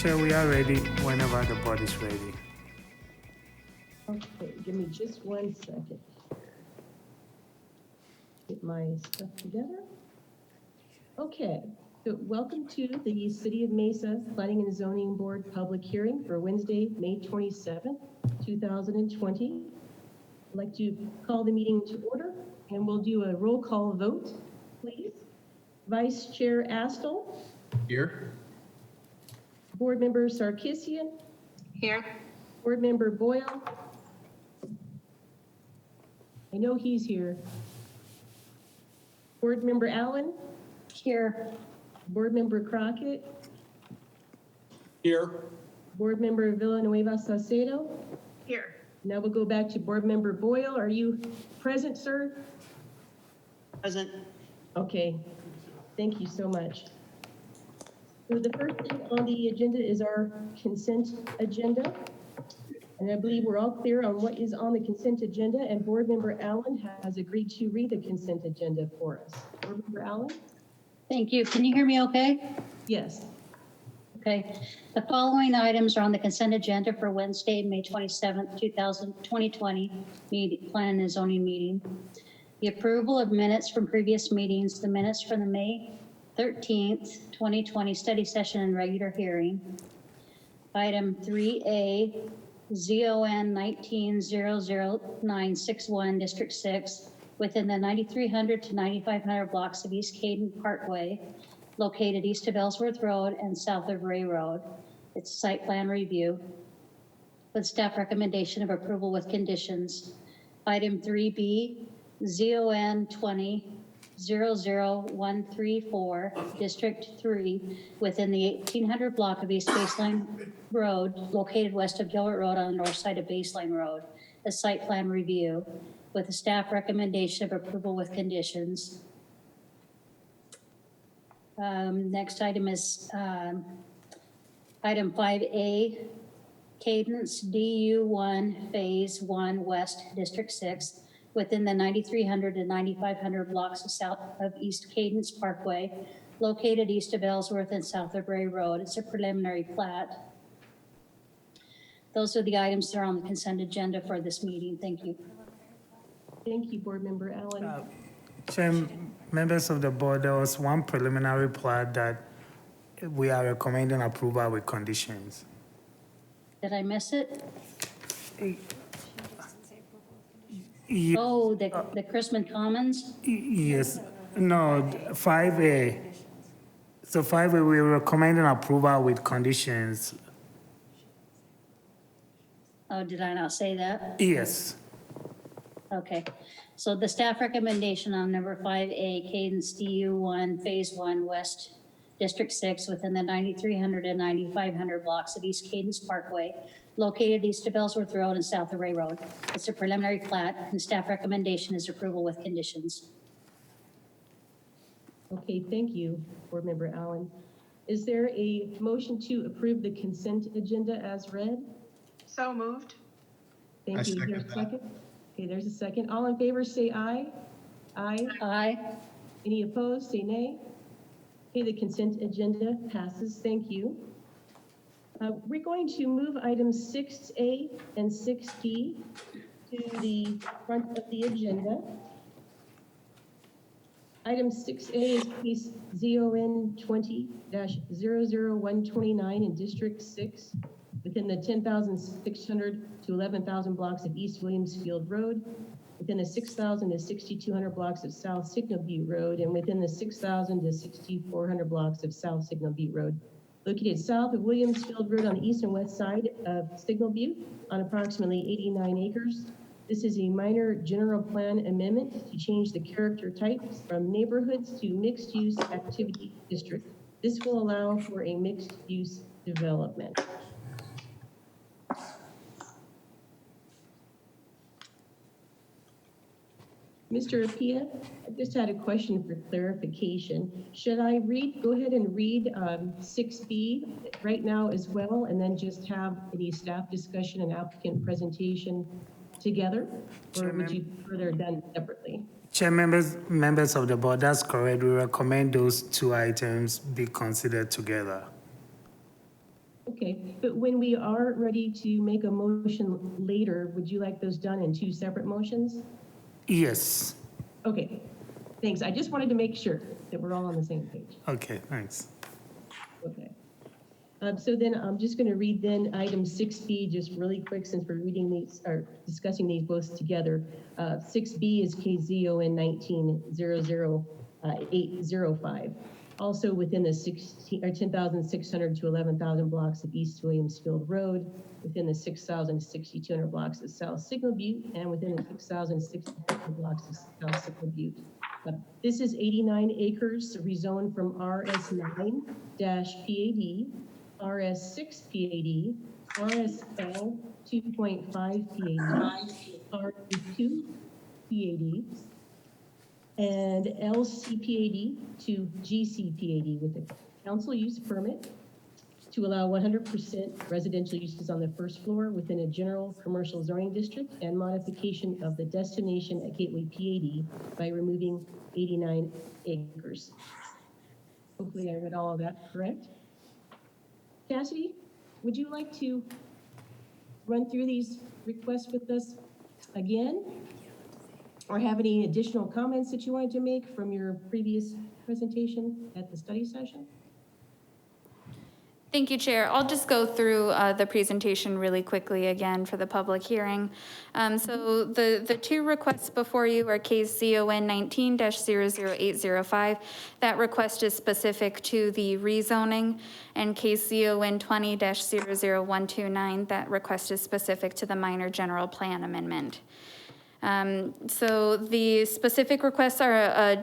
Chair, we are ready whenever the board is ready. Okay, give me just 1 second. Get my stuff together. Okay, so welcome to the City of Mesa Planning and Zoning Board public hearing for Wednesday, May 27th, 2020. I'd like to call the meeting to order, and we'll do a roll call vote, please. Vice Chair Astle. Here. Board Member Sarkisian. Here. Board Member Boyle. I know he's here. Board Member Allen. Here. Board Member Crockett. Here. Board Member Villanueva Saucedo. Here. Now we'll go back to Board Member Boyle. Are you present, sir? Present. Okay, thank you so much. So the first thing on the agenda is our consent agenda. And I believe we're all clear on what is on the consent agenda, and Board Member Allen has agreed to read the consent agenda for us. Board Member Allen? Thank you. Can you hear me okay? Yes. Okay. The following items are on the consent agenda for Wednesday, May 27th, 2020 Plan and Zoning meeting. The approval of minutes from previous meetings, the minutes from the May 13th, 2020 study session and regular hearing. Item 3A, ZON 19-00961, District 6, within the 9300 to 9500 blocks of East Caden Parkway, located east of Ellsworth Road and south of Ray Road. It's a site plan review with staff recommendation of approval with conditions. Item 3B, ZON 20-00134, District 3, within the 1800 block of East Baseline Road, located west of Gilbert Road on the north side of Baseline Road, a site plan review with a staff recommendation of approval with conditions. Next item is item 5A, Cadence DU1 Phase 1 West District 6, within the 9300 to 9500 blocks of south of East Cadence Parkway, located east of Ellsworth and south of Ray Road. It's a preliminary plat. Those are the items that are on the consent agenda for this meeting. Thank you. Thank you, Board Member Allen. Chair, members of the board, there was one preliminary plat that we are recommending approval with conditions. Did I miss it? Ye- Oh, the Chrisman Commons? Yes, no, 5A. So 5A, we're recommending approval with conditions. Oh, did I not say that? Yes. Okay, so the staff recommendation on number 5A, Cadence DU1 Phase 1 West District 6, within the 9300 and 9500 blocks of East Cadence Parkway, located east of Ellsworth Road and south of Ray Road. It's a preliminary plat, and staff recommendation is approval with conditions. Okay, thank you, Board Member Allen. Is there a motion to approve the consent agenda as read? So moved. Thank I you. Is there a second that. second? Okay, there's a second. All in favor, say aye. Aye. Aye. Any opposed, say nay. Okay, the consent agenda passes. Thank you. We're going to move items 6A and 6D to the front of the agenda. Item 6A is case ZON 20-00129 in District 6, within the 10,600 to 11,000 blocks of East Williamsfield Road, within the 6,000 to 6,200 blocks of South Signal Butte Road, and within the 6,000 to 6,400 blocks of South Signal Butte Road, located south of Williamsfield Road on the east and west side of Signal Butte on approximately 89 acres. This is a minor general plan amendment to change the character type from neighborhoods to mixed-use activity district. This will allow for a mixed-use development. Mr. Apia, I just had a question for clarification. Should I go ahead and read 6B right now as well, and then just have any staff discussion and applicant presentation together? Or would you prefer done separately? Chair, members of the board, that's correct. We recommend those two items be considered together. Okay, but when we are ready to make a motion later, would you like those done in two separate motions? Yes. Okay, thanks. I just wanted to make sure that we're all on the same page. Okay, thanks. Okay. So then I'm just going to read then item 6B just really quick since we're reading these or discussing these both together. 6B is KZON 19-00805. Also within the 10,600 to 11,000 blocks of East Williamsfield Road, within the 6,000 to 6,200 blocks of South Signal Butte, and within the 6,000 to 6,200 blocks of South Signal Butte. This is 89 acres rezoned from RS9-PAD, RS6 PAD, RSL 2.5 PAD, R2 PAD, and LCPAD to GCPAD with a council use permit to allow 100% residential uses on the first floor within a general commercial zoning district and modification of the destination at Gateway PAD by removing 89 acres. Hopefully I read all of that correct. Cassidy, would you like to run through these requests with us again? Or have any additional comments that you wanted to make from your previous presentation at the study session? Thank you, Chair. I'll just go through the presentation really quickly again for the public hearing. So the two requests before you are case CON 19-00805. That request is specific to the rezoning, and case CON 20-00129. That request is specific to the minor general plan amendment. So the specific requests are a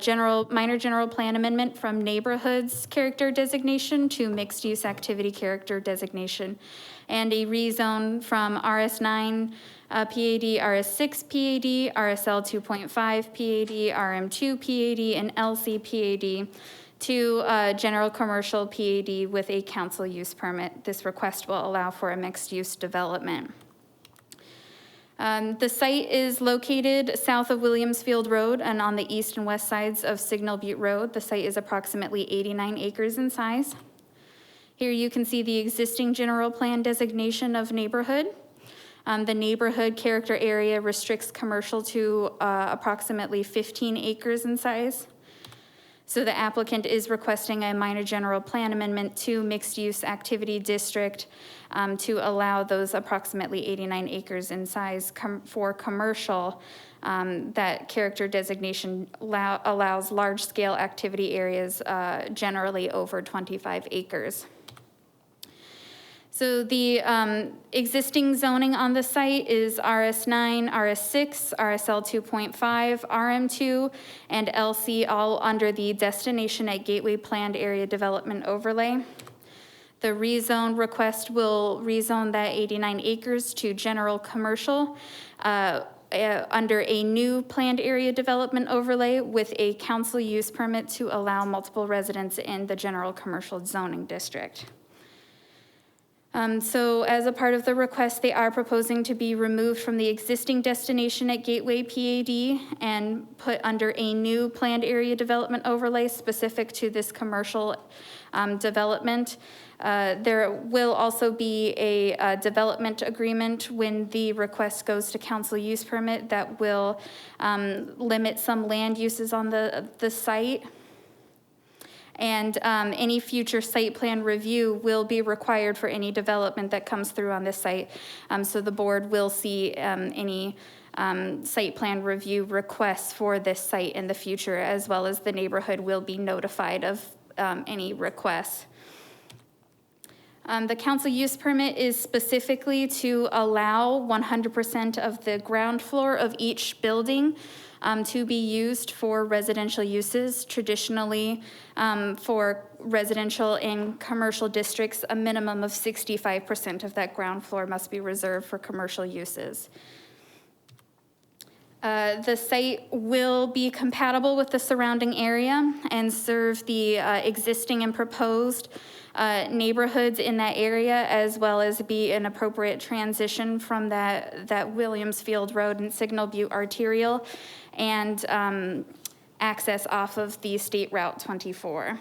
minor general plan amendment from neighborhoods character designation to mixed use activity character designation, and a rezone from RS9 PAD, RS6 PAD, RSL 2.5 PAD, RM2 PAD, and LC PAD to general commercial PAD with a council use permit. This request will allow for a mixed use development. The site is located south of Williamsfield Road and on the east and west sides of Signal Butte Road. The site is approximately 89 acres in size. Here you can see the existing general plan designation of neighborhood. The neighborhood character area restricts commercial to approximately 15 acres in size. So the applicant is requesting a minor general plan amendment to mixed use activity district to allow those approximately 89 acres in size for commercial. That character designation allows large scale activity areas generally over 25 acres. So the existing zoning on the site is RS9, RS6, RSL 2.5, RM2, and LC, all under the Destination at Gateway Planned Area Development Overlay. The rezone request will rezone that 89 acres to general commercial under a new planned area development overlay with a council use permit to allow multiple residents in the general commercial zoning district. So as a part of the request, they are proposing to be removed from the existing destination at Gateway PAD and put under a new planned area development overlay specific to this commercial development. There will also be a development agreement when the request goes to council use permit that will limit some land uses on the site. And any future site plan review will be required for any development that comes through on this site. So the board will see any site plan review requests for this site in the future, as well as the neighborhood will be notified of any requests. The council use permit is specifically to allow 100% of the ground floor of each building to be used for residential uses. Traditionally, for residential and commercial districts, a minimum of 65% of that ground floor must be reserved for commercial uses. The site will be compatible with the surrounding area and serve the existing and proposed neighborhoods in that area, as well as be an appropriate transition from that Williamsfield Road and Signal Butte arterial and access off of the State Route 24.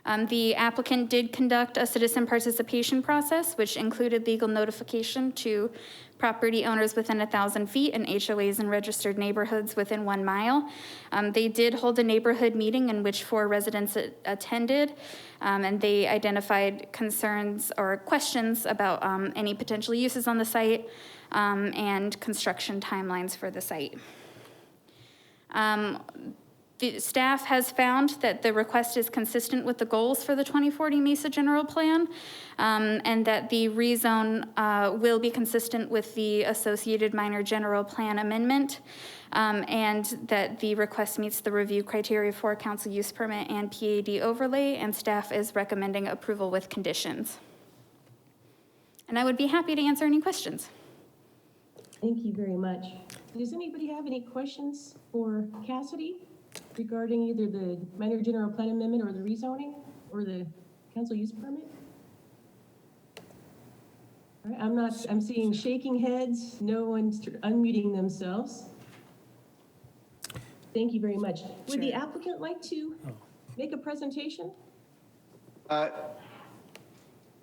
The applicant did conduct a citizen participation process, which included legal notification to property owners within 1,000 feet and HOAs in registered neighborhoods within 1 mile. They did hold a neighborhood meeting in which 4 residents attended, and they identified concerns or questions about any potential uses on the site and construction timelines for the site. The staff has found that the request is consistent with the goals for the 2040 Mesa General Plan, and that the rezone will be consistent with the associated minor general plan amendment, and that the request meets the review criteria for council use permit and PAD overlay, and staff is recommending approval with conditions. And I would be happy to answer any questions. Thank you very much. Does anybody have any questions for Cassidy regarding either the minor general plan amendment or the rezoning or the council use permit? All right, I'm seeing shaking heads, no one's unmuting themselves. Thank you very much. Would the applicant like to make a presentation?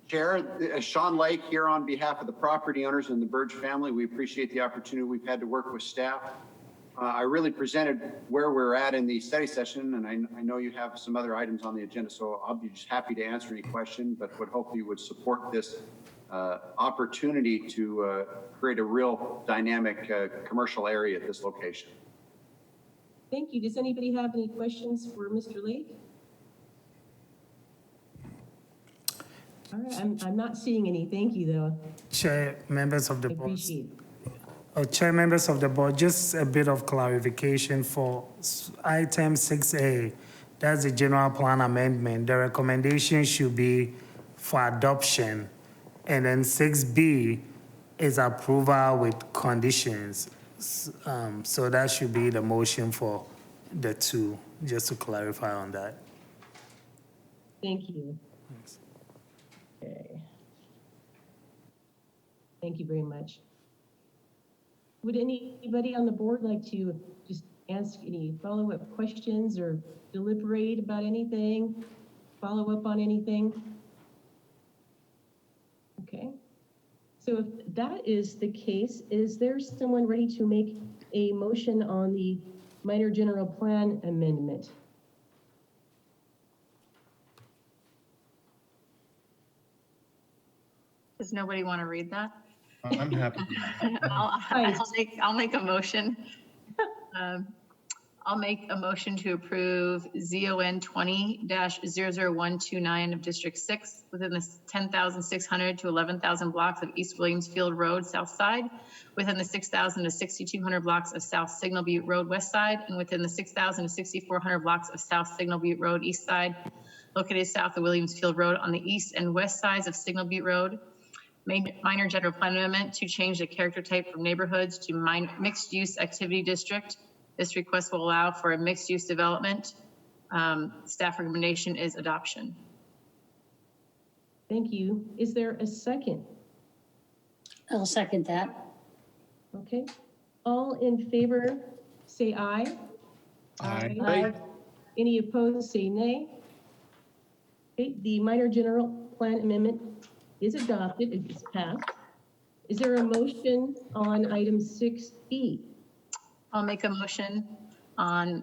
Chair, Sean Lake here on behalf of the property owners and the Burge family. We appreciate the opportunity we've had to work with staff. I really presented where we're at in the study session, and I know you have some other items on the agenda, so I'll be just happy to answer any question, but would hope you would support this opportunity to create a real dynamic commercial area at this location. Thank you. Does anybody have any questions for Mr. Lake? All right, I'm not seeing any. Thank you, though. Chair, members of the I board. appreciate it. Chair, members of the board, just a bit of clarification for item 6A. That's the general plan amendment. The recommendation should be for adoption. And then 6B is approval with conditions. So that should be the motion for the 2, just to clarify on that. Thank you. Thanks. Okay. Thank you very much. Would anybody on the board like to just ask any follow-up questions or deliberate about anything, follow up on anything? Okay. So if that is the case, is there someone ready to make a motion on the minor general plan amendment? Does nobody want to read that? I'm happy. I'll make a motion. I'll make a motion to approve ZON 20-00129 of District 6 within the 10,600 to 11,000 blocks of East Williamsfield Road, South Side, within the 6,000 to 6,200 blocks of South Signal Butte Road, West Side, and within the 6,000 to 6,400 blocks of South Signal Butte Road, East Side, located south of Williamsfield Road on the east and west sides of Signal Butte Road. Minor general plan amendment to change the character type from neighborhoods to mixed use activity district. This request will allow for a mixed use development. Staff recommendation is adoption. Thank you. Is there a second? I'll second that. Okay. All in favor, say aye. Aye. Any opposed, say nay. Okay, the minor general plan amendment is adopted, it is passed. Is there a motion on item 6B? I'll make a motion on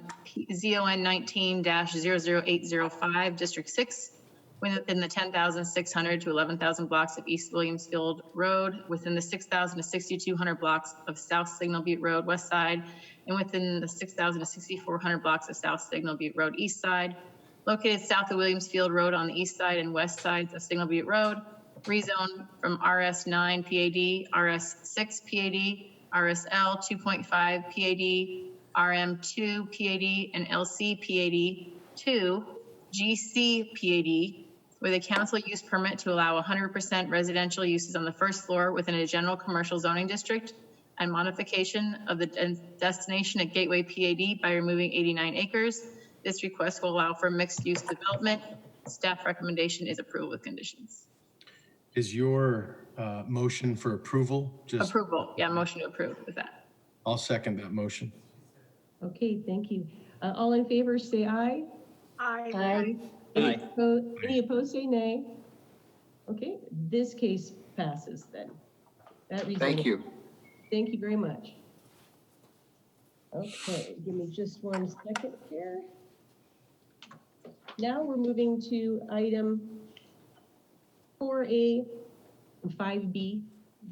ZON 19-00805, District 6, within the 10,600 to 11,000 blocks of East Williamsfield Road, within the 6,000 to 6,200 blocks of South Signal Butte Road, West Side, and within the 6,000 to 6,400 blocks of South Signal Butte Road, East Side, located south of Williamsfield Road on the east side and west sides of Signal Butte Road, rezone from RS9 PAD, RS6 PAD, RSL 2.5 PAD, RM2 PAD, and LC PAD to GC PAD with a council use permit to allow 100% residential uses on the first floor within a general commercial zoning district and modification of the destination at Gateway PAD by removing 89 acres. This request will allow for mixed use development. Staff recommendation is approval with conditions. Is your motion for approval? Just Approval, yeah, motion to approve with that. I'll second that motion. Okay, thank you. All in favor, say aye. Aye. Aye. Any any opposed, say nay. Okay, this case passes then. That rezoning. Thank you. Thank you very much. Okay, give me just 1 second here. Now we're moving to item 4A and 5B.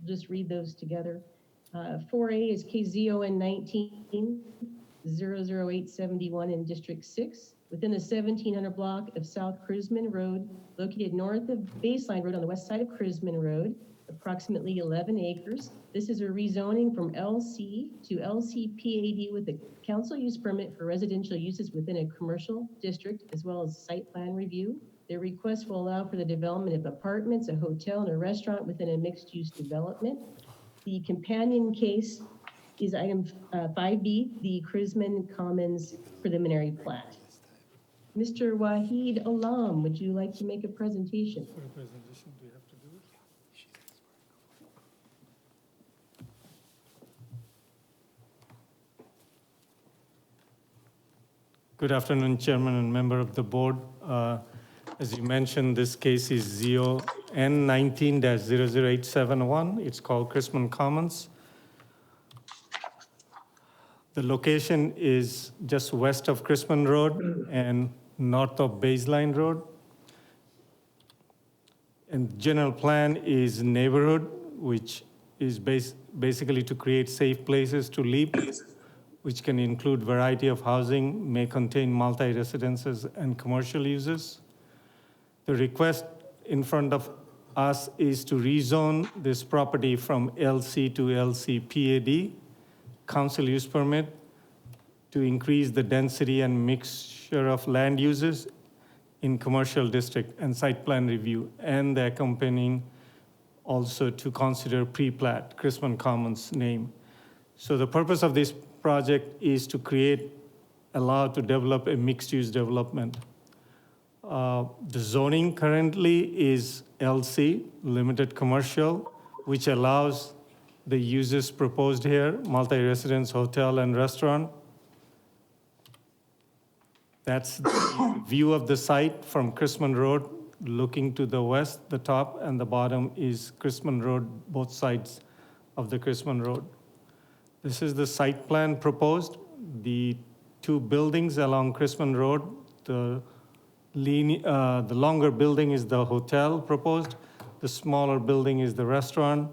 Just read those together. 4A is KZON 19-00871 in District 6, within the 1700 block of South Chrisman Road, located north of Baseline Road on the west side of Chrisman Road, approximately 11 acres. This is a rezoning from LC to LCPAD with a council use permit for residential uses within a commercial district, as well as site plan review. Their request will allow for the development of apartments, a hotel, and a restaurant within a mixed-use development. The companion case is item 5B, the Chrisman Commons preliminary plat. Mr. Wahid Alam, would you like to make a presentation? Good afternoon, Chairman and member of the board. As you mentioned, this case is ZON 19-00871. It's called Chrisman Commons. The location is just west of Chrisman Road and north of Baseline Road. And general plan is neighborhood, which is basically to create safe places to live, which can include variety of housing, may contain multi-residences and commercial uses. The request in front of us is to rezone this property from LC to LCPAD, council use permit, to increase the density and mixture of land uses in commercial district and site plan review, and the accompanying also to consider pre-plat, Chrisman Commons name. So the purpose of this project is to allow to develop a mixed-use development. The zoning currently is LC, limited commercial, which allows the uses proposed here, multi-residence, hotel, and restaurant. That's the view of the site from Chrisman Road, looking to the west. The top and the bottom is Chrisman Road, both sides of the Chrisman Road. This is the site plan proposed. The two buildings along Chrisman Road, the longer building is the hotel proposed, the smaller building is the restaurant,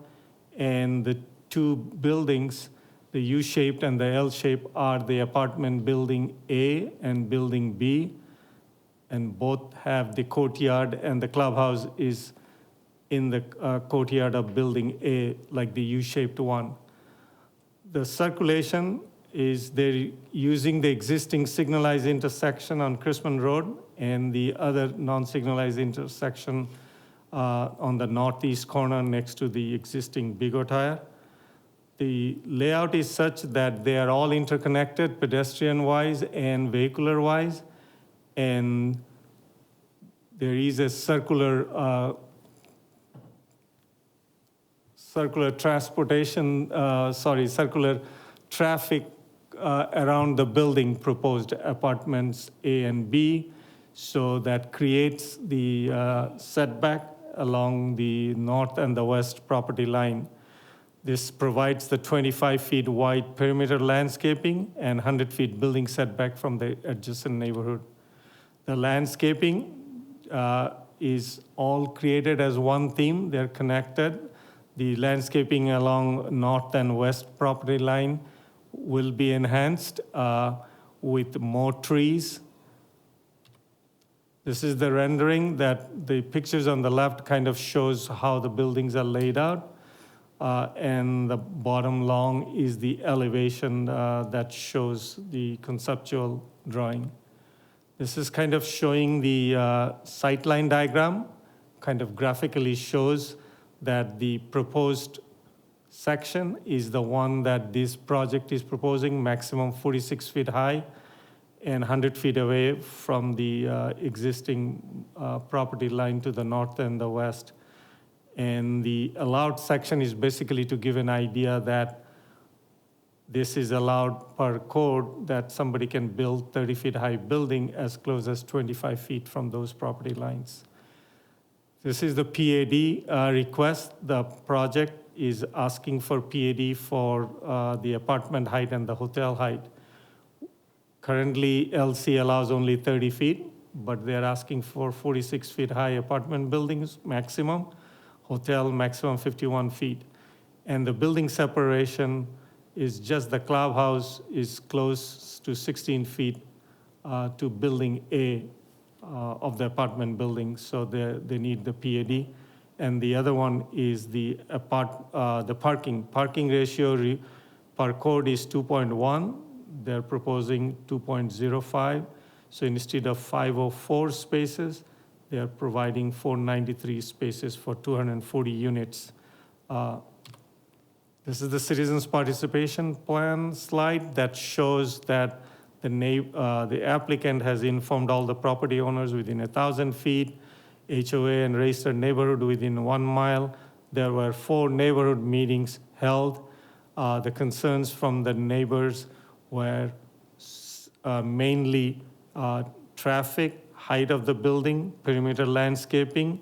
and the two buildings, the U-shaped and the L-shaped, are the apartment building A and building B, and both have the courtyard, and the clubhouse is in the courtyard of building A, like the U-shaped one. The circulation is they're using the existing signalized intersection on Chrisman Road and the other non-signalized intersection on the northeast corner next to the existing Bigo tire. The layout is such that they are all interconnected pedestrian-wise and vehicular-wise, and there is a circular traffic around the building, proposed apartments A and B, so that creates the setback along the north and the west property line. This provides the 25 feet wide perimeter landscaping and 100 feet building setback from the adjacent neighborhood. The landscaping is all created as one theme. They're connected. The landscaping along north and west property line will be enhanced with more trees. This is the rendering that the pictures on the left kind of shows how the buildings are laid out. And the bottom long is the elevation that shows the conceptual drawing. This is kind of showing the sightline diagram, kind of graphically shows that the proposed section is the one that this project is proposing, maximum 46 feet high and 100 feet away from the existing property line to the north and the west. And the allowed section is basically to give an idea that this is allowed per code that somebody can build 30 feet high building as close as 25 feet from those property lines. This is the PAD request. The project is asking for PAD for the apartment height and the hotel height. Currently, LC allows only 30 feet, but they're asking for 46 feet high apartment buildings maximum, hotel maximum 51 feet. And the building separation is just the clubhouse is close to 16 feet to building A of the apartment building, so they need the PAD. And the other one is the parking. Parking ratio per code is 2.1. They're proposing 2.05. So instead of 504 spaces, they are providing 493 spaces for 240 units. This is the citizens' participation plan slide that shows that the applicant has informed all the property owners within 1,000 feet, HOA and registered neighborhood within 1 mile. There were 4 neighborhood meetings held. The concerns from the neighbors were mainly traffic, height of the building, perimeter landscaping.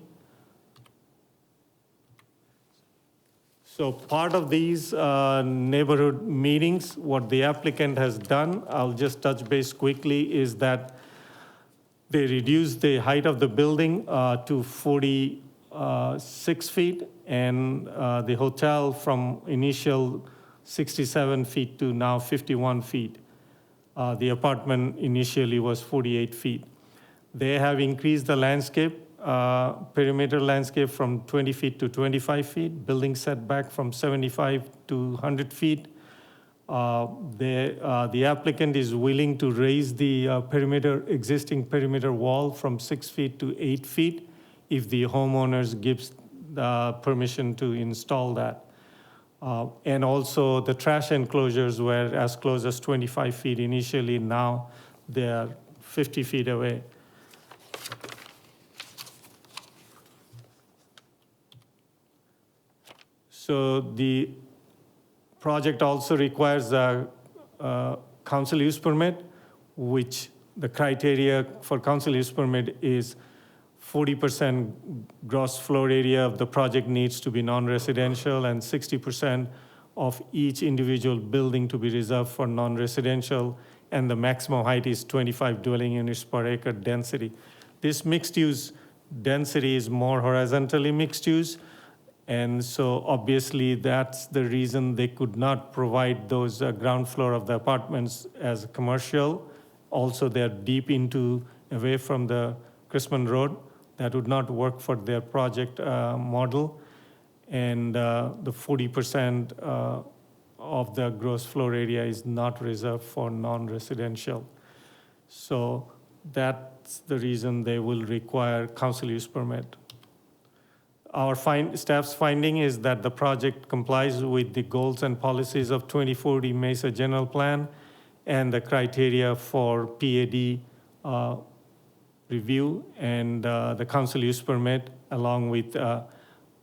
So part of these neighborhood meetings, what the applicant has done, I'll just touch base quickly, is that they reduced the height of the building to 46 feet, and the hotel from initial 67 feet to now 51 feet. The apartment initially was 48 feet. They have increased the landscape, perimeter landscape from 20 feet to 25 feet, building setback from 75 to 100 feet. The applicant is willing to raise the existing perimeter wall from 6 feet to 8 feet if the homeowners gives permission to install that. And also the trash enclosures were as close as 25 feet initially, now they're 50 feet away. So the project also requires a council use permit, which the criteria for council use permit is 40% gross floor area of the project needs to be non-residential and 60% of each individual building to be reserved for non-residential, and the maximum height is 25 dwelling units per acre density. This mixed use density is more horizontally mixed use, and so obviously that's the reason they could not provide those ground floor of the apartments as commercial. Also, they're deep away from the Chrisman Road. That would not work for their project model. And the 40% of the gross floor area is not reserved for non-residential. So that's the reason they will require council use permit. Our staff's finding is that the project complies with the goals and policies of 2040 Mesa General Plan and the criteria for PAD review and the council use permit, along with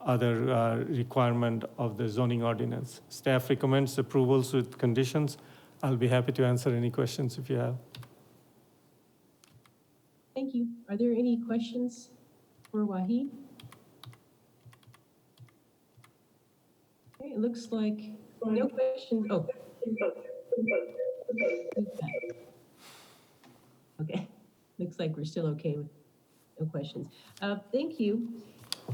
other requirement of the zoning ordinance. Staff recommends approvals with conditions. I'll be happy to answer any questions if you have. Thank you. Are there any questions for Wahid? Okay, it looks like no questions. Oh. Okay, looks like we're still okay with no questions. Thank you.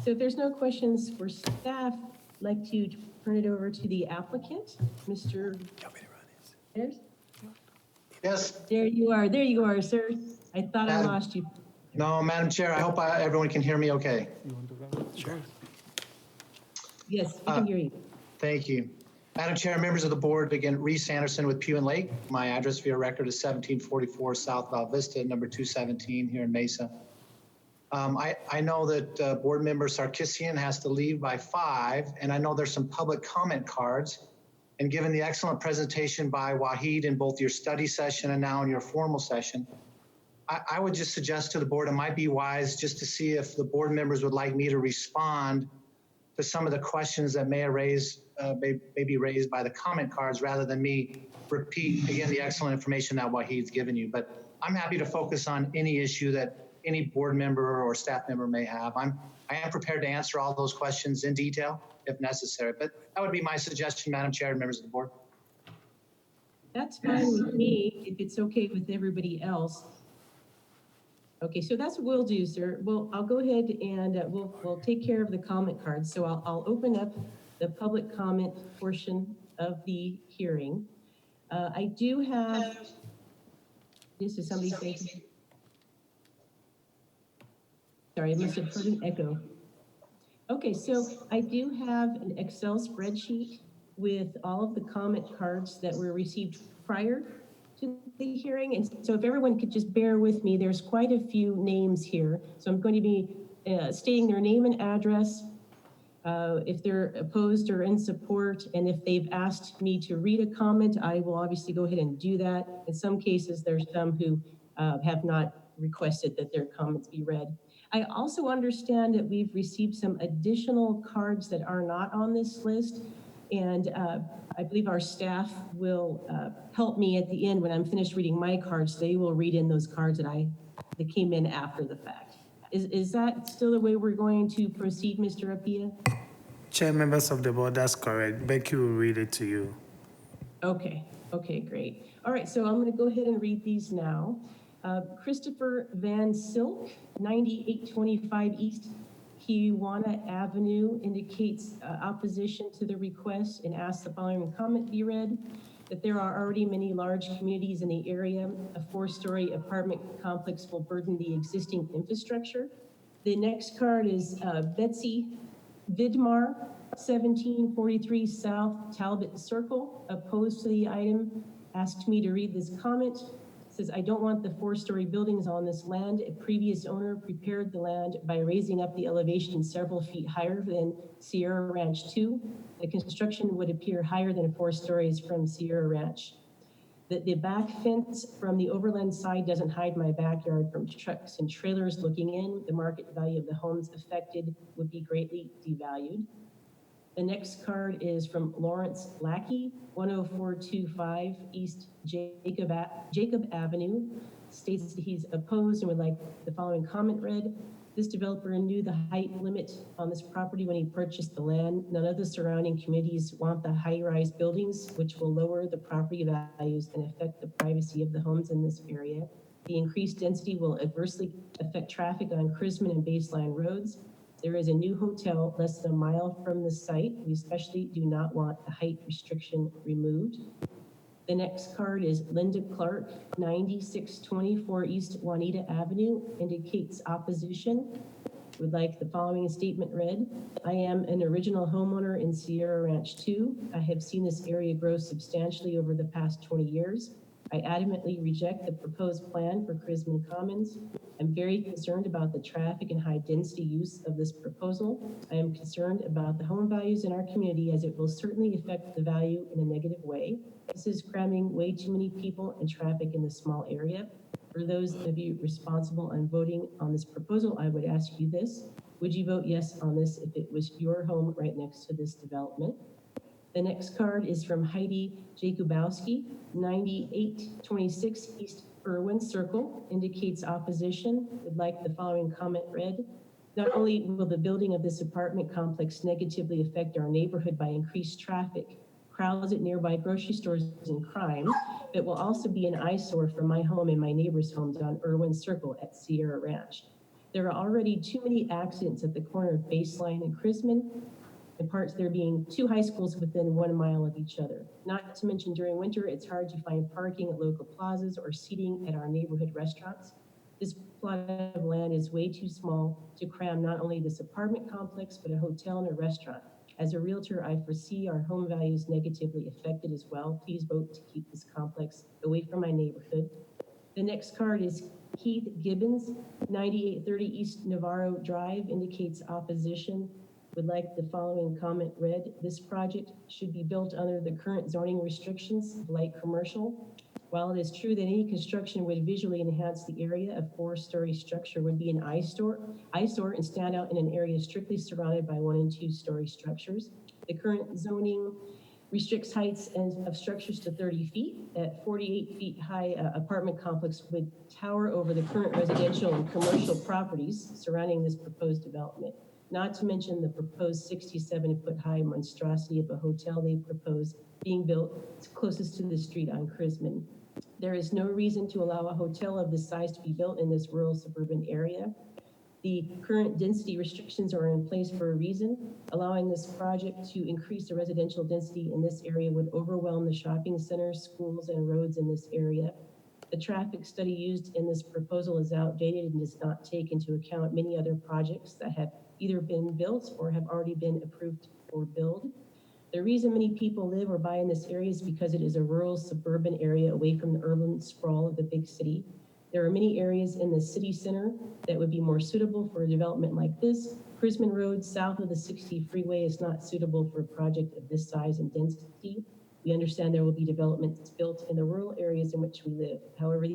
So if there's no questions for staff, I'd like to turn it over to the applicant, Mr. Ayers. Yes. There you are, sir. I thought I lost you. No, Madam Chair, I hope everyone can hear me okay. Sure. Yes, we can hear you. Thank you. Madam Chair, members of the board, again, Reece Anderson with Pugh and Lake. My address for your record is 1744 South Val Vista, number 217 here in Mesa. I know that board member Sarkisian has to leave by 5, and I know there's some public comment cards. And given the excellent presentation by Wahid in both your study session and now in your formal session, I would just suggest to the board, it might be wise just to see if the board members would like me to respond to some of the questions that may be raised by the comment cards rather than me repeat again the excellent information that Wahid's given you. But I'm happy to focus on any issue that any board member or staff member may have. I am prepared to answer all those questions in detail if necessary, but that would be my suggestion, Madam Chair and members of the board. That's fine with me, if it's okay with everybody else. Okay, so that's what we'll do, sir. I'll go ahead and we'll take care of the comment cards. So I'll open up the public comment portion of the hearing. I do have, this is somebody saying, sorry, I must have heard an echo. Okay, so I do have an Excel spreadsheet with all of the comment cards that were received prior to the hearing. And so if everyone could just bear with me, there's quite a few names here. So I'm going to be stating their name and address, if they're opposed or in support, and if they've asked me to read a comment, I will obviously go ahead and do that. In some cases, there's some who have not requested that their comments be read. I also understand that we've received some additional cards that are not on this list, and I believe our staff will help me at the end when I'm finished reading my cards. They will read in those cards that came in after the fact. Is that still the way we're going to proceed, Mr. Apia? Chair, members of the board, that's correct. Becky will read it to you. Okay, great. All right, so I'm going to go ahead and read these now. Christopher Van Silk, 9825 East Kiwana Avenue, indicates opposition to the request and asks the following comment be read: that there are already many large communities in the area. A 4-story apartment complex will burden the existing infrastructure. The next card is Betsy Vidmar, 1743 South Talbot Circle, opposed to the item, asked me to read this comment. Says, I don't want the 4-story buildings on this land. A previous owner prepared the land by raising up the elevation several feet higher than Sierra Ranch 2. The construction would appear higher than 4 stories from Sierra Ranch. The back fence from the overland side doesn't hide my backyard from trucks and trailers looking in. The market value of the homes affected would be greatly devalued. The next card is from Lawrence Lackey, 10425 East Jacob Avenue. States that he's opposed and would like the following comment read. This developer knew the height limit on this property when he purchased the land. None of the surrounding communities want the high-rise buildings, which will lower the property values and affect the privacy of the homes in this area. The increased density will adversely affect traffic on Chrisman and Baseline roads. There is a new hotel less than a mile from the site. We especially do not want the height restriction removed. The next card is Linda Clark, 9624 East Juanita Avenue, indicates opposition. Would like the following statement read. I am an original homeowner in Sierra Ranch 2. I have seen this area grow substantially over the past 20 years. I adamantly reject the proposed plan for Chrisman Commons. I'm very concerned about the traffic and high density use of this proposal. I am concerned about the home values in our community as it will certainly affect the value in a negative way. This is cramming way too many people and traffic in this small area. For those of you responsible on voting on this proposal, I would ask you this. Would you vote yes on this if it was your home right next to this development? The next card is from Heidi Jakubowski, 9826 East Irwin Circle, indicates opposition. Would like the following comment read. Not only will the building of this apartment complex negatively affect our neighborhood by increased traffic, crowds at nearby grocery stores and crime, but will also be an eyesore for my home and my neighbors' homes on Irwin Circle at Sierra Ranch. There are already too many accidents at the corner of Baseline and Chrisman, in parts there being 2 high schools within 1 mile of each other. Not to mention during winter, it's hard to find parking at local plazas or seating at our neighborhood restaurants. This plot of land is way too small to cram not only this apartment complex, but a hotel and a restaurant. As a realtor, I foresee our home values negatively affected as well. Please vote to keep this complex away from my neighborhood. The next card is Keith Gibbons, 9830 East Navarro Drive, indicates opposition. Would like the following comment read. This project should be built under the current zoning restrictions, light commercial. While it is true that any construction would visually enhance the area, a 4-story structure would be an eyesore and stand out in an area strictly surrounded by 1- and 2-story structures. The current zoning restricts heights of structures to 30 feet. At 48 feet high, apartment complex would tower over the current residential and commercial properties surrounding this proposed development. Not to mention the proposed 67-foot high monstrosity of a hotel they propose being built closest to the street on Chrisman. There is no reason to allow a hotel of this size to be built in this rural suburban area. The current density restrictions are in place for a reason. Allowing this project to increase the residential density in this area would overwhelm the shopping centers, schools, and roads in this area. The traffic study used in this proposal is outdated and does not take into account many other projects that have either been built or have already been approved for build. The reason many people live or buy in this area is because it is a rural suburban area away from the urban sprawl of the big city. There are many areas in the city center that would be more suitable for a development like this. Chrisman Road, south of the 60 freeway, is not suitable for a project of this size and density. We understand there will be developments built in the rural areas in which we live. However,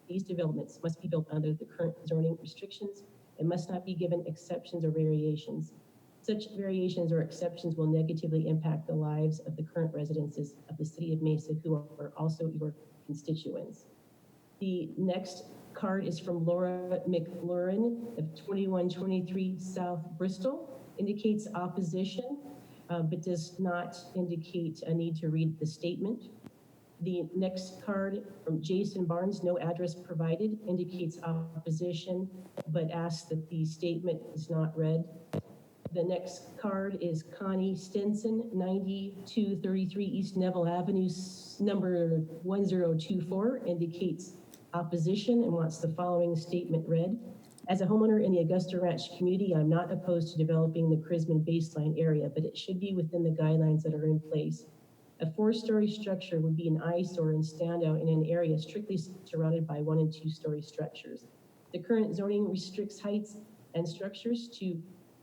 these developments must be built under the current zoning restrictions and must not be given exceptions or variations. Such variations or exceptions will negatively impact the lives of the current residents of the city of Mesa, who are also your constituents. The next card is from Laura McLaren of 2123 South Bristol. Indicates opposition, but does not indicate a need to read the statement. The next card from Jason Barnes, no address provided, indicates opposition, but asks that the statement is not read. The next card is Connie Stinson, 9233 East Neville Avenue, number 1024, indicates opposition and wants the following statement read. As a homeowner in the Augusta Ranch community, I'm not opposed to developing the Chrisman baseline area, but it should be within the guidelines that are in place. A 4-story structure would be an eyesore and stand out in an area strictly surrounded by 1- and 2-story structures. The current zoning restricts heights and structures to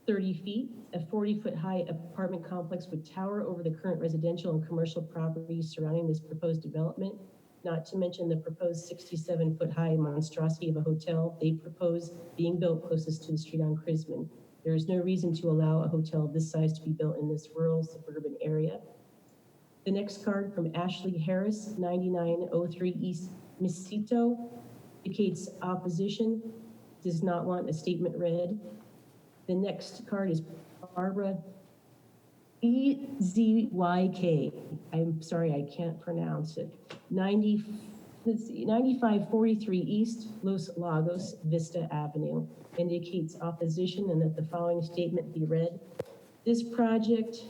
30 feet. A 40-foot high apartment complex would tower over the current residential and commercial properties surrounding this proposed development, not to mention the proposed 67-foot high monstrosity of a hotel they propose being built closest to the street on Chrisman. There is no reason to allow a hotel of this size to be built in this rural suburban area. The next card from Ashley Harris, 9903 East Mesquito, indicates opposition, does not want a statement read. The next card is Barbara EZYK. I'm sorry, I can't pronounce it. 9543 East Los Lagos Vista Avenue, indicates opposition and that the following statement be read. This project,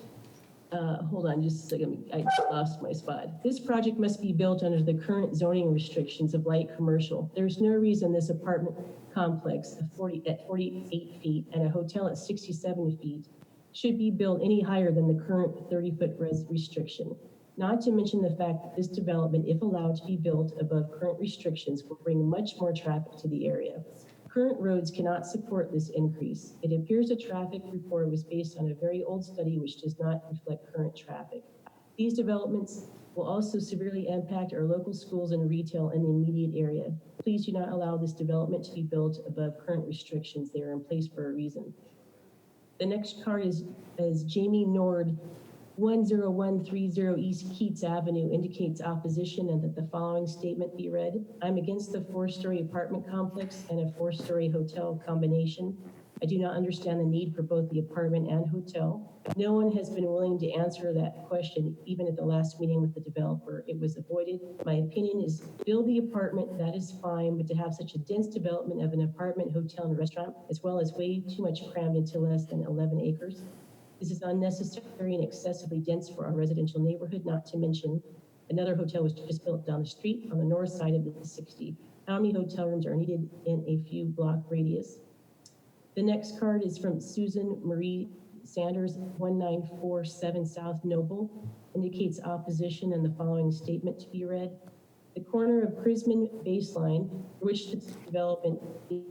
hold on just a second, I lost my spot. This project must be built under the current zoning restrictions of light commercial. There's no reason this apartment complex at 48 feet and a hotel at 67 feet should be built any higher than the current 30-foot restriction. Not to mention the fact that this development, if allowed to be built above current restrictions, will bring much more traffic to the area. Current roads cannot support this increase. It appears the traffic report was based on a very old study which does not reflect current traffic. These developments will also severely impact our local schools and retail in the immediate area. Please do not allow this development to be built above current restrictions. They are in place for a reason. The next card is Jamie Nord, 10130 East Keats Avenue, indicates opposition and that the following statement be read. I'm against the 4-story apartment complex and a 4-story hotel combination. I do not understand the need for both the apartment and hotel. No one has been willing to answer that question, even at the last meeting with the developer. It was avoided. My opinion is build the apartment, that is fine, but to have such a dense development of an apartment, hotel, and restaurant, as well as way too much crammed into less than 11 acres. This is unnecessary and excessively dense for our residential neighborhood, not to mention another hotel was just built down the street on the north side of the 60. How many hotel rooms are needed in a few block radius? The next card is from Susan Marie Sanders, 1947 South Noble, indicates opposition and the following statement to be read. The corner of Chrisman baseline, for which this development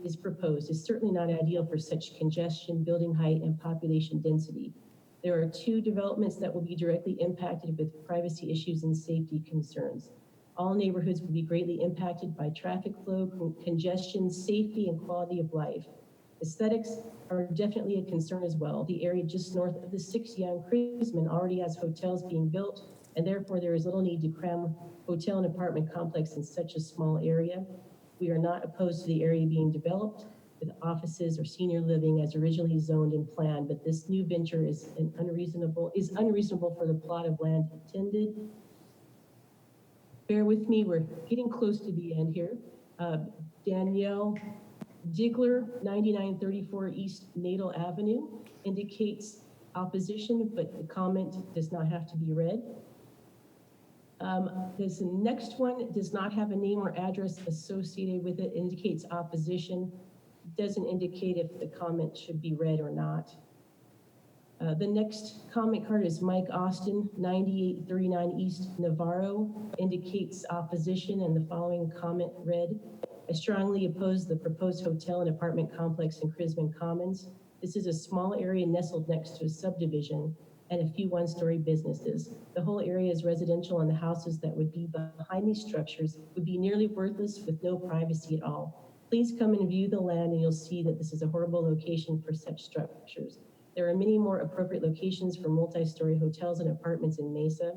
is proposed, is certainly not ideal for such congestion, building height, and population density. There are 2 developments that will be directly impacted with privacy issues and safety concerns. All neighborhoods will be greatly impacted by traffic flow, congestion, safety, and quality of life. Aesthetics are definitely a concern as well. The area just north of the 6 Young Chrisman already has hotels being built, and therefore there is little need to cram hotel and apartment complex in such a small area. We are not opposed to the area being developed with offices or senior living as originally zoned and planned, but this new venture is unreasonable for the plot of land intended. Bear with me, we're getting close to the end here. Danielle Jiggler, 9934 East Natal Avenue, indicates opposition, but the comment does not have to be read. This next one does not have a name or address associated with it, indicates opposition, doesn't indicate if the comment should be read or not. The next comment card is Mike Austin, 9839 East Navarro, indicates opposition, and the following comment read: I strongly oppose the proposed hotel and apartment complex in Chrisman Commons. This is a small area nestled next to a subdivision and a few one-story businesses. The whole area is residential, and the houses that would be behind these structures would be nearly worthless with no privacy at all. Please come and view the land, and you'll see that this is a horrible location for such structures. There are many more appropriate locations for multi-story hotels and apartments in Mesa.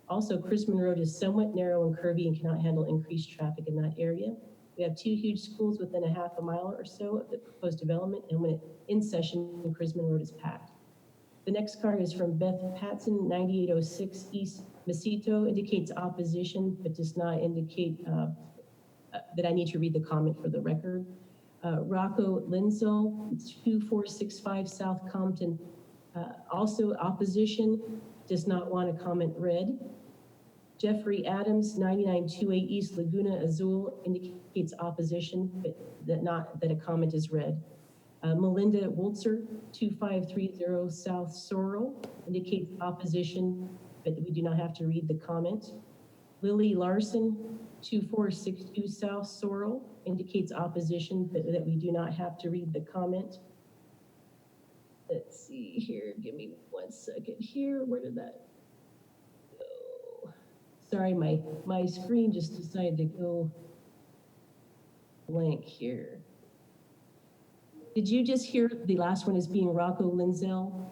Also, Chrisman Road is somewhat narrow and curvy and cannot handle increased traffic in that area. We have 2 huge schools within a half a mile or so of the proposed development, and when in session, Chrisman Road is packed. The next card is from Beth Patson, 9806 East Mesito, indicates opposition, but does not indicate that I need to read the comment for the record. Rocco Linzel, 2465 South Compton, also opposition, does not want a comment read. Jeffrey Adams, 9928 East Laguna Azul, indicates opposition, but that a comment is read. Melinda Woltzer, 2530 South Sorrel, indicates opposition, but we do not have to read the comment. Lily Larson, 2462 South Sorrel, indicates opposition, but that we do not have to read the comment. Let's see here, give me 1 second here. Where did that go? Sorry, my screen just decided to go blank here. Did you just hear the last one as being Rocco Linzel?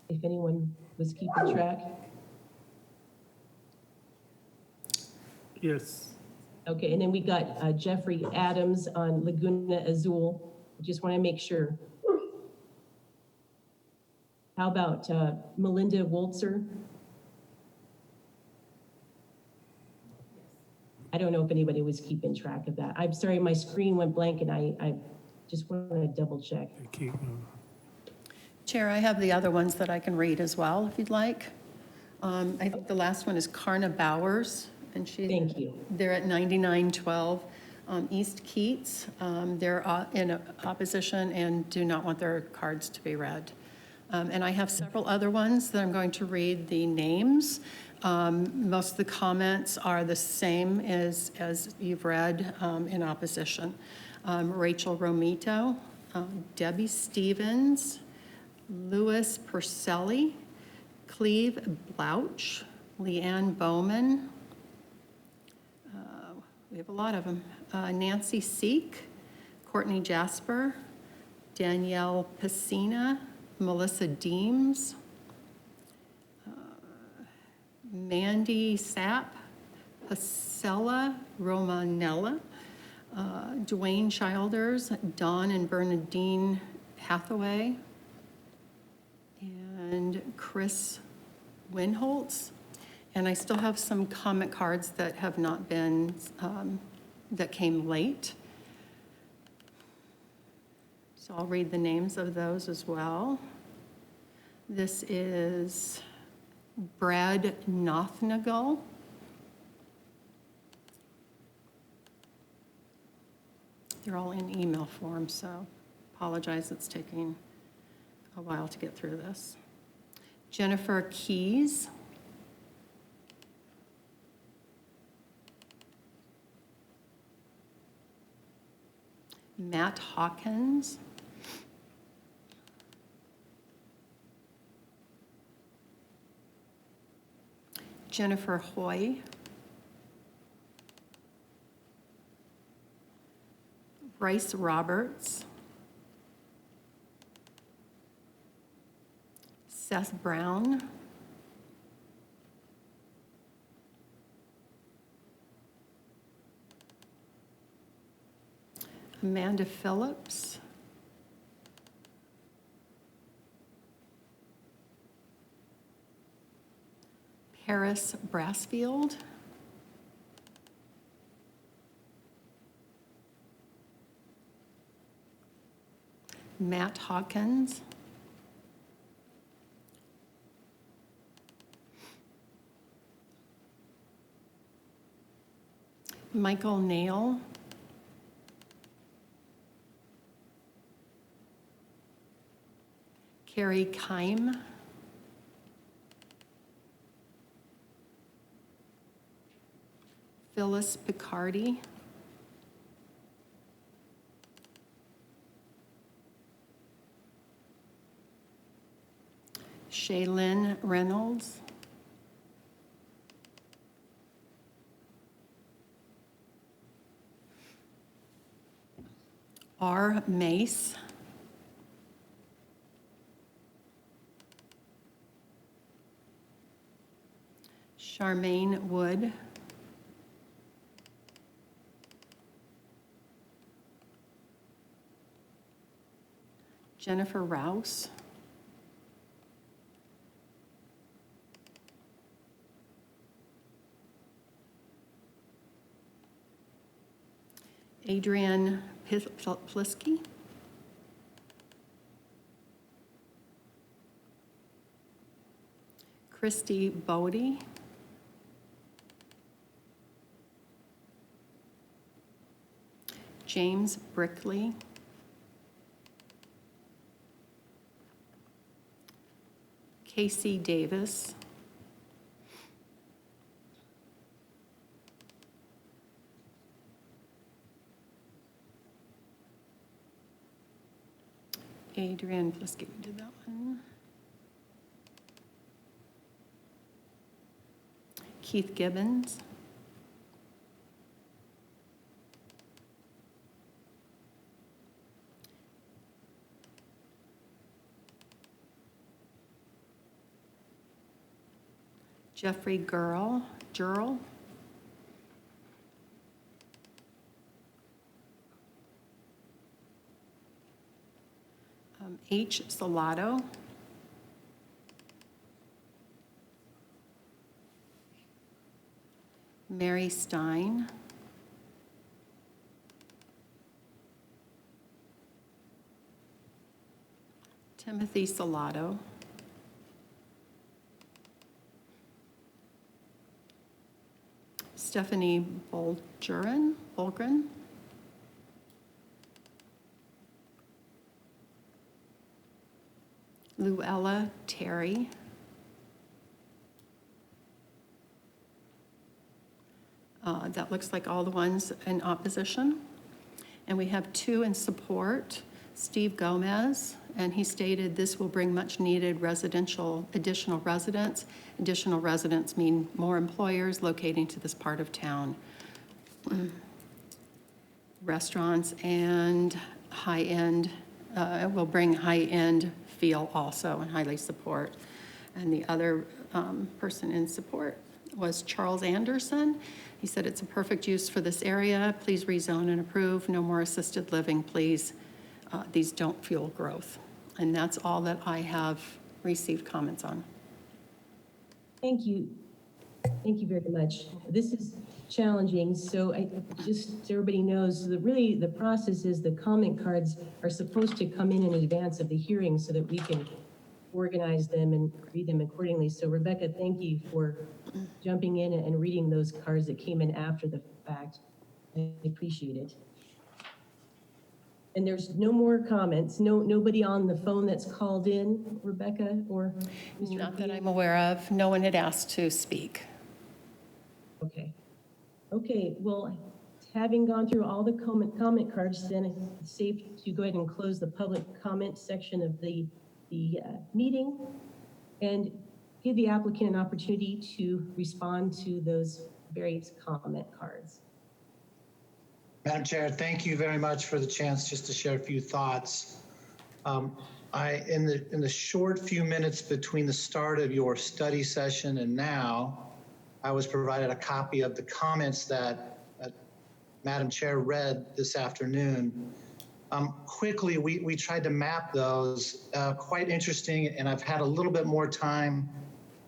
If anyone was keeping track. Yes. Okay, and then we got Jeffrey Adams on Laguna Azul. Just want to make sure. How about Melinda Woltzer? I don't know if anybody was keeping track of that. I'm sorry, my screen went blank, and I just want to double check. Chair, I have the other ones that I can read as well, if you'd like. I think the last one is Karna Bowers, and Thank you. they're at 9912 East Keats. They're in opposition and do not want their cards to be read. And I have several other ones that I'm going to read the names. Most of the comments are the same as you've read in opposition. Rachel Romito, Debbie Stevens, Louis Purcelli, Cleve Blouch, Leanne Bowman, we have a lot of them, Nancy Seek, Courtney Jasper, Danielle Pacina, Melissa Deems, Mandy Sapp, Pasella Romanella, Dwayne Childers, Dawn and Bernadine Hathaway, and Chris Winholtz. And I still have some comment cards that have not been, that came late. So I'll read the names of those as well. This is Brad Nothnagle. They're all in email form, so apologize, it's taking a while to get through this. Jennifer Keys. Matt Hawkins. Jennifer Hoy. Bryce Roberts, Seth Brown, Amanda Phillips, Paris Brassfield, Matt Hawkins, Michael Nail, Carrie Keim, Phyllis Picardi, Shaylin Reynolds, R. Mace, Charmaine Wood, Jennifer Rouse, Adrian Plisky, Christy Bodie, James Brickley, Casey Davis, Adrian Plisky, we did that one. Keith Gibbons, Jeffrey Jurl, H. Salato, Mary Stein, Timothy Salato, Stephanie Bolgren, Luella Terry, that looks like all the ones in opposition. And we have 2 in support. Steve Gomez, and he stated this will bring much needed additional residents. Additional residents mean more employers locating to this part of town. Restaurants and high-end, will bring high-end feel also and highly support. And the other person in support was Charles Anderson. He said it's a perfect use for this area. Please rezone and approve. No more assisted living, please. These don't fuel growth. And that's all that I have received comments on. Thank you. Thank you very much. This is challenging, so just so everybody knows, the process is the comment cards are supposed to come in advance of the hearing so that we can organize them and read them accordingly. So Rebecca, thank you for jumping in and reading those cards that came in after the fact. I appreciate it. And there's no more comments, nobody on the phone that's called in, Rebecca or Mr. Not that I'm aware of. No one had asked to speak. Okay, well, having gone through all the comment cards, then it's safe to go ahead and close the public comment section of the meeting and give the applicant an opportunity to respond to those various comment cards. Madam Chair, thank you very much for the chance just to share a few thoughts. In the short few minutes between the start of your study session and now, I was provided a copy of the comments that Madam Chair read this afternoon. Quickly, we tried to map those. Quite interesting, and I've had a little bit more time.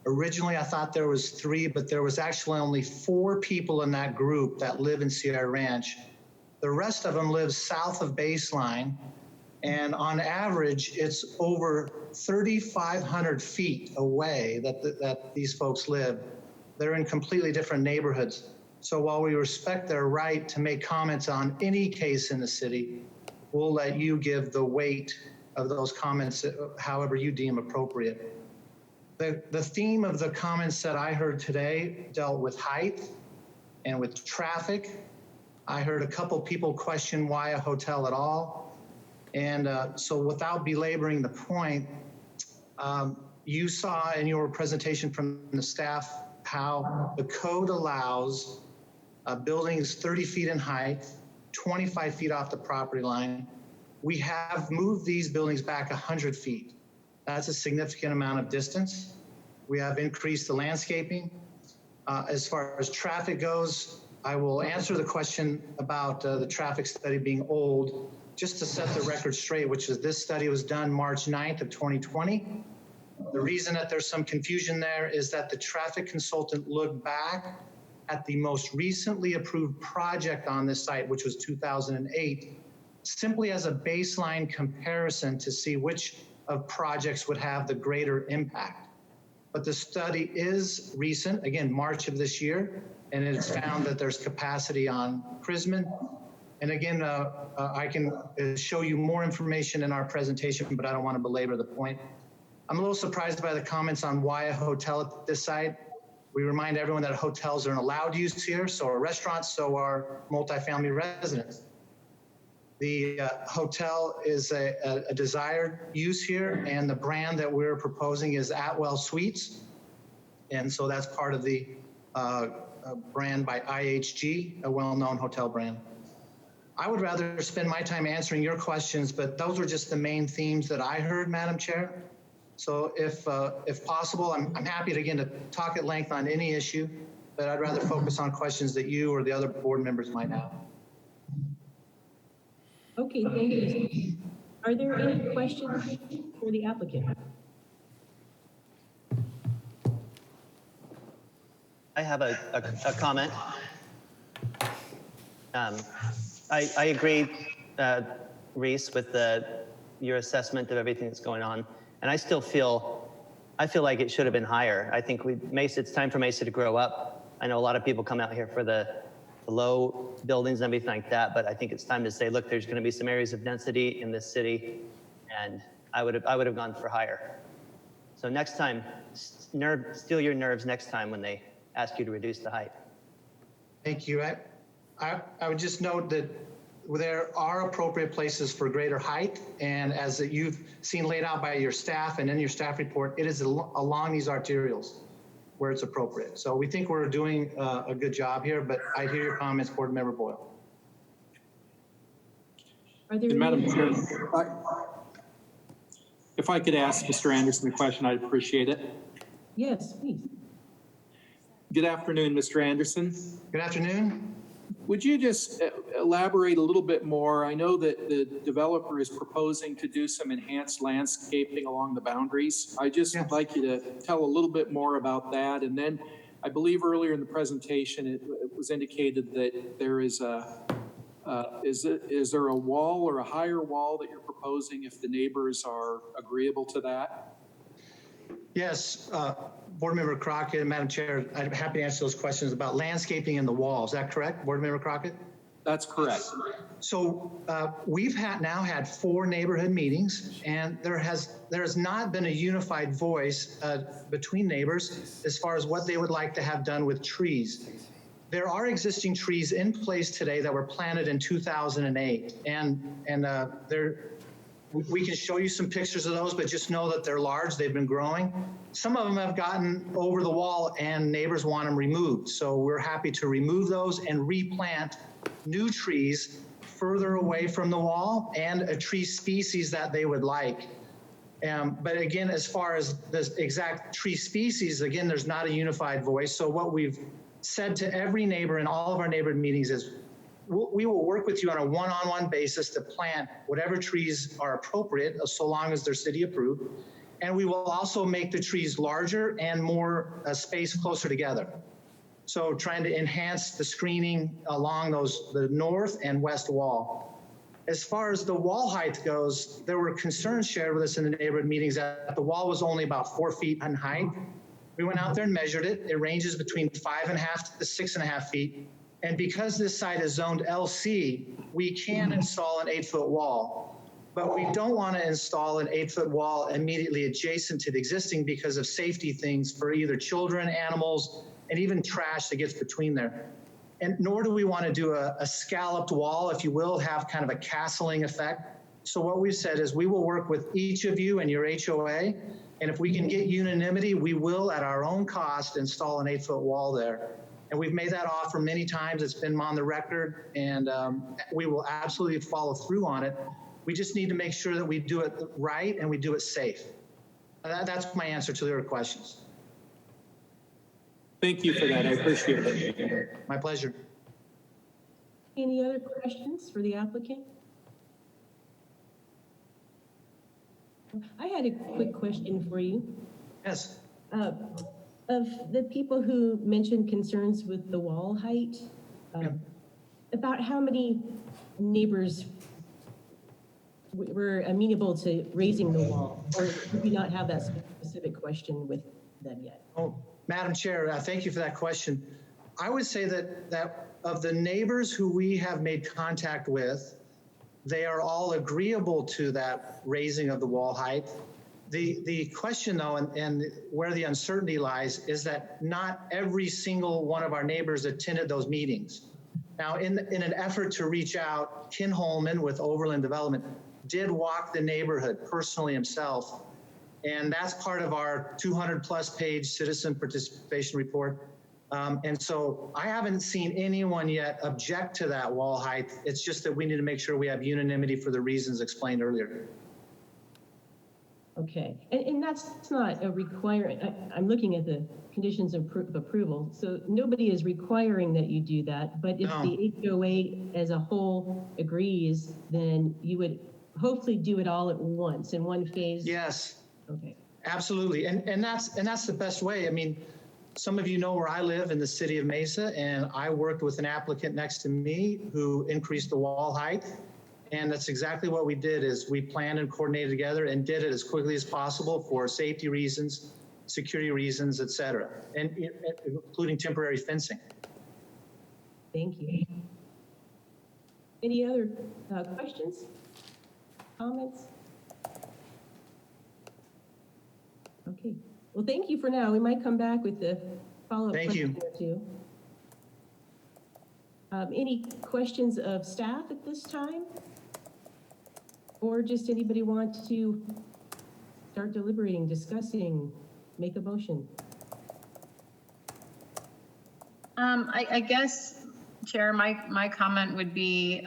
Originally, I thought there was 3, but there was actually only 4 people in that group that live in Sierra Ranch. The rest of them live south of baseline, and on average, it's over 3,500 feet away that these folks live. They're in completely different neighborhoods. So while we respect their right to make comments on any case in the city, we'll let you give the weight of those comments however you deem appropriate. The theme of the comments that I heard today dealt with height and with traffic. I heard a couple people question why a hotel at all. And so without belaboring the point, you saw in your presentation from the staff how the code allows buildings 30 feet in height, 25 feet off the property line. We have moved these buildings back 100 feet. That's a significant amount of distance. We have increased the landscaping. As far as traffic goes, I will answer the question about the traffic study being old, just to set the record straight, which is this study was done March 9th of 2020. The reason that there's some confusion there is that the traffic consultant looked back at the most recently approved project on this site, which was 2008, simply as a baseline comparison to see which of projects would have the greater impact. But the study is recent, again, March of this year, and it's found that there's capacity on Chrisman. And again, I can show you more information in our presentation, but I don't want to belabor the point. I'm a little surprised by the comments on why a hotel at this site. We remind everyone that hotels are an allowed use here, so are restaurants, so are multifamily residents. The hotel is a desired use here, and the brand that we're proposing is Atwell Suites. And so that's part of the brand by IHG, a well-known hotel brand. I would rather spend my time answering your questions, but those are just the main themes that I heard, Madam Chair. So if possible, I'm happy to, again, to talk at length on any issue, but I'd rather focus on questions that you or the other board members might have. Okay, thank you. Are there any questions for the applicant? I have a comment. I agree, Reece, with your assessment of everything that's going on, and I feel like it should have been higher. I think it's time for Mesa to grow up. I know a lot of people come out here for the low buildings and everything like that, but I think it's time to say, look, there's going to be some areas of density in this city, and I would have gone for higher. So next time, steal your nerves next time when they ask you to reduce the height. Thank you. I would just note that there are appropriate places for greater height, and as you've seen laid out by your staff and in your staff report, it is along these arterials where it's appropriate. So we think we're doing a good job here, but I hear your comments, Board Member Boyle. Are there Madam Chair, if I could ask Mr. Anderson a question, I'd appreciate it. Yes, please. Good afternoon, Mr. Anderson. Good afternoon. Would you just elaborate a little bit more? I know that the developer is proposing to do some enhanced landscaping along the boundaries. I just would like you to tell a little bit more about that. And then I believe earlier in the presentation, it was indicated that there is is there a wall or a higher wall that you're proposing if the neighbors are agreeable to that? Yes, Board Member Crockett, Madam Chair, I'm happy to answer those questions about landscaping and the wall. Is that correct, Board Member Crockett? That's correct. So we've now had 4 neighborhood meetings, and there has not been a unified voice between neighbors as far as what they would like to have done with trees. There are existing trees in place today that were planted in 2008, and we can show you some pictures of those, but just know that they're large. They've been growing. Some of them have gotten over the wall, and neighbors want them removed. So we're happy to remove those and replant new trees further away from the wall and a tree species that they would like. But again, as far as the exact tree species, again, there's not a unified voice. So what we've said to every neighbor in all of our neighborhood meetings is we will work with you on a one-on-one basis to plant whatever trees are appropriate, so long as they're city approved. And we will also make the trees larger and more space closer together. So trying to enhance the screening along the north and west wall. As far as the wall height goes, there were concerns shared with us in the neighborhood meetings that the wall was only about 4 feet in height. We went out there and measured it. It ranges between 5.5 to 6.5 feet. And because this site is zoned LC, we can install an 8-foot wall. But we don't want to install an 8-foot wall immediately adjacent to the existing because of safety things for either children, animals, and even trash that gets between there. And nor do we want to do a scalloped wall, if you will, have kind of a castling effect. So what we've said is we will work with each of you and your HOA, and if we can get unanimity, we will, at our own cost, install an 8-foot wall there. And we've made that offer many times. It's been on the record, and we will absolutely follow through on it. We just need to make sure that we do it right and we do it safe. That's my answer to your questions. Thank you for that. I appreciate it. My pleasure. Any other questions for the applicant? I had a quick question for you. Yes. Of the people who mentioned concerns with the wall height, about how many neighbors were amenable to raising the wall, or do you not have that specific question with them yet? Oh, Madam Chair, thank you for that question. I would say that of the neighbors who we have made contact with, they are all agreeable to that raising of the wall height. The question, though, and where the uncertainty lies, is that not every single one of our neighbors attended those meetings. Now, in an effort to reach out, Ken Holman with Overland Development did walk the neighborhood personally himself, and that's part of our 200-plus page citizen participation report. And so I haven't seen anyone yet object to that wall height. It's just that we need to make sure we have unanimity for the reasons explained earlier. Okay, and that's not a requirement. I'm looking at the conditions of approval. So nobody is requiring that you do that, but if the HOA as a whole agrees, then you would hopefully do it all at once in one phase. Yes. Okay. Absolutely, and that's the best way. I mean, some of you know where I live in the city of Mesa, and I worked with an applicant next to me who increased the wall height. And that's exactly what we did, is we planned and coordinated together and did it as quickly as possible for safety reasons, security reasons, et cetera, and including temporary fencing. Thank you. Any other questions, comments? Okay, well, thank you for now. We might come back with the follow-up question or two. Any questions of staff at this time? Or just anybody want to start deliberating, discussing, make a motion? I guess, Chair, my comment would be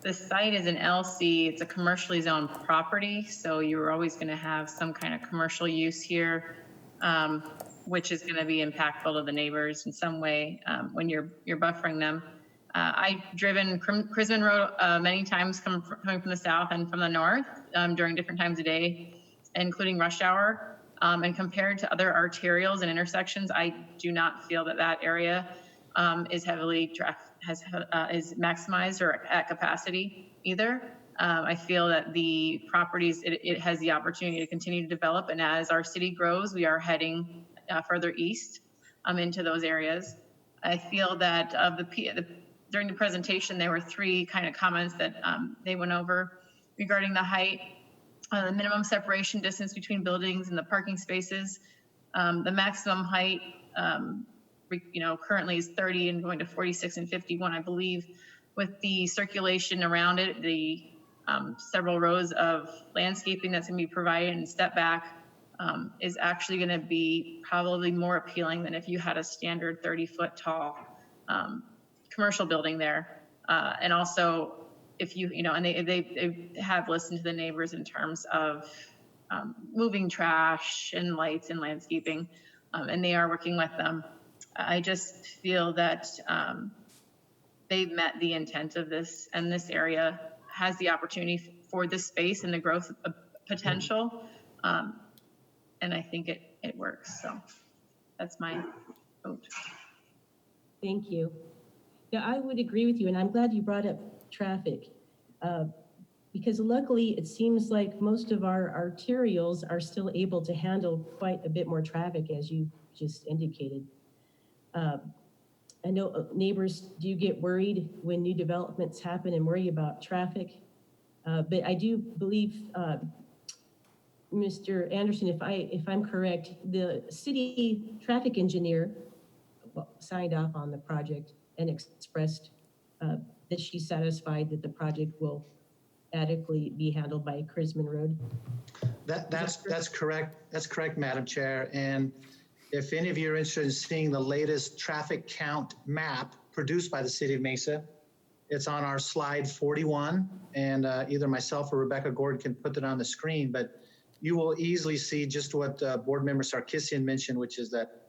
the site is an LC, it's a commercially zoned property, so you're always going to have some kind of commercial use here, which is going to be impactful to the neighbors in some way when you're buffering them. I've driven Chrisman Road many times coming from the south and from the north during different times of day, including rush hour. And compared to other arterials and intersections, I do not feel that area is heavily is maximized or at capacity either. I feel that the properties, it has the opportunity to continue to develop, and as our city grows, we are heading further east into those areas. I feel that during the presentation, there were 3 kind of comments that they went over regarding the height, the minimum separation distance between buildings and the parking spaces. The maximum height, currently is 30 and going to 46 and 51, I believe. With the circulation around it, the several rows of landscaping that's going to be provided and step back is actually going to be probably more appealing than if you had a standard 30-foot tall commercial building there. And also, if and they have listened to the neighbors in terms of moving trash and lights and landscaping, and they are working with them. I just feel that they've met the intent of this, and this area has the opportunity for this space and the growth potential. And I think it works. So that's my vote. Thank you. Yeah, I would agree with you, and I'm glad you brought up traffic. Because luckily, it seems like most of our arterials are still able to handle quite a bit more traffic, as you just indicated. I know neighbors do get worried when new developments happen and worry about traffic. But I do believe, Mr. Anderson, if I'm correct, the city traffic engineer signed off on the project and expressed that she's satisfied that the project will adequately be handled by Chrisman Road. That's correct. That's correct, Madam Chair. And if any of you are interested in seeing the latest traffic count map produced by the City of Mesa, it's on our slide 41, and either myself or Rebecca Gord can put it on the screen, but you will easily see just what Board Member Sarkisian mentioned, which is that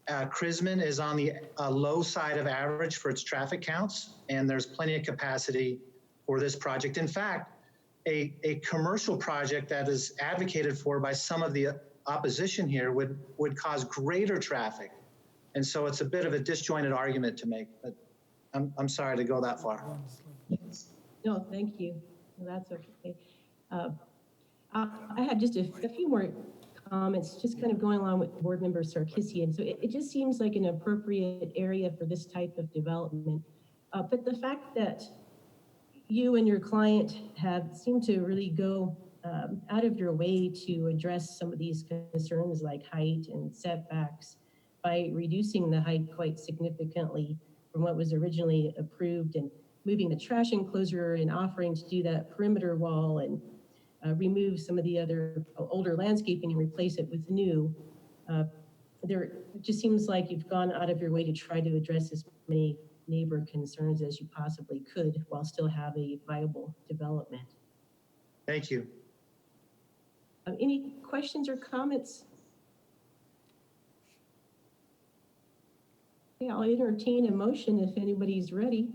Chrisman is on the low side of average for its traffic counts, and there's plenty of capacity for this project. In fact, a commercial project that is advocated for by some of the opposition here would cause greater traffic. And so it's a bit of a disjointed argument to make, but I'm sorry to go that far. No, thank you. Well, that's okay. I have just a few more comments, just kind of going along with Board Member Sarkisian. So it just seems like an appropriate area for this type of development. But the fact that you and your client have seemed to really go out of your way to address some of these concerns like height and setbacks by reducing the height quite significantly from what was originally approved, and moving the trash enclosure and offering to do that perimeter wall and remove some of the other older landscaping and replace it with new. It just seems like you've gone out of your way to try to address as many neighbor concerns as you possibly could while still have a viable development. Thank you. Any questions or comments? Yeah, I'll entertain a motion if anybody's ready.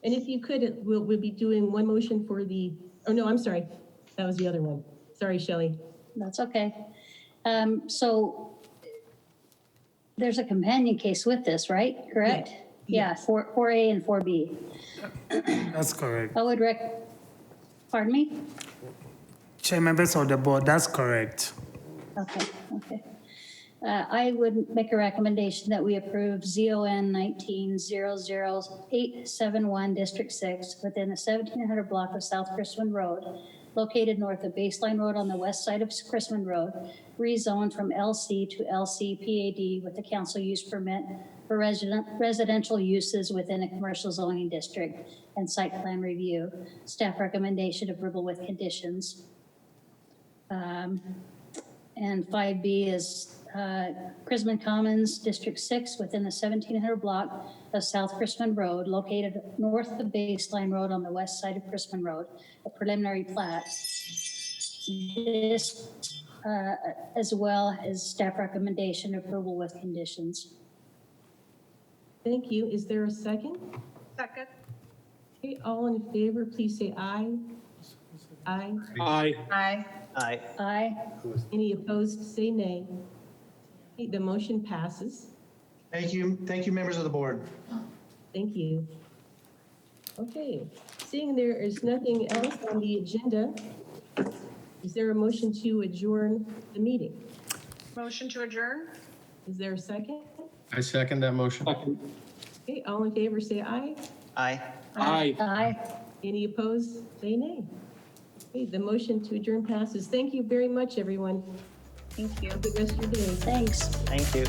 And if you could, we'll be doing one motion for the, oh no, I'm sorry. That was the other one. Sorry, Shelley. That's okay. So there's a companion case with this, right? Correct? Yeah, 4A and 4B. That's correct. I would pardon me? Chair, members of the board, that's correct. Okay. I would make a recommendation that we approve ZON 19-00871 District 6 within the 1700 block of South Chrisman Road, located north of Baseline Road on the west side of Chrisman Road, rezoned from LC to LC PAD with the council use permit for residential uses within a commercial zoning district and site plan review. Staff recommendation approval with conditions. And 5B is Chrisman Commons, District 6, within the 1700 block of South Chrisman Road, located north of Baseline Road on the west side of Chrisman Road, a preliminary plat. This, as well as staff recommendation approval with conditions. Thank you. Is there a second? Second. Okay, all in favor, please say aye. Aye. Aye. Aye. Aye. Aye. Any opposed, say nay. Okay, the motion passes. Thank you, members of the board. Thank you. Okay, seeing there is nothing else on the agenda, is there a motion to adjourn the meeting? Motion to adjourn? Is there a second? I second that motion. Okay, all in favor, say aye. Aye. Aye. Aye. Any opposed, say nay. Okay, the motion to adjourn passes. Thank you very much, everyone. Thank you. Have a good rest of your day. Thanks. Thank you.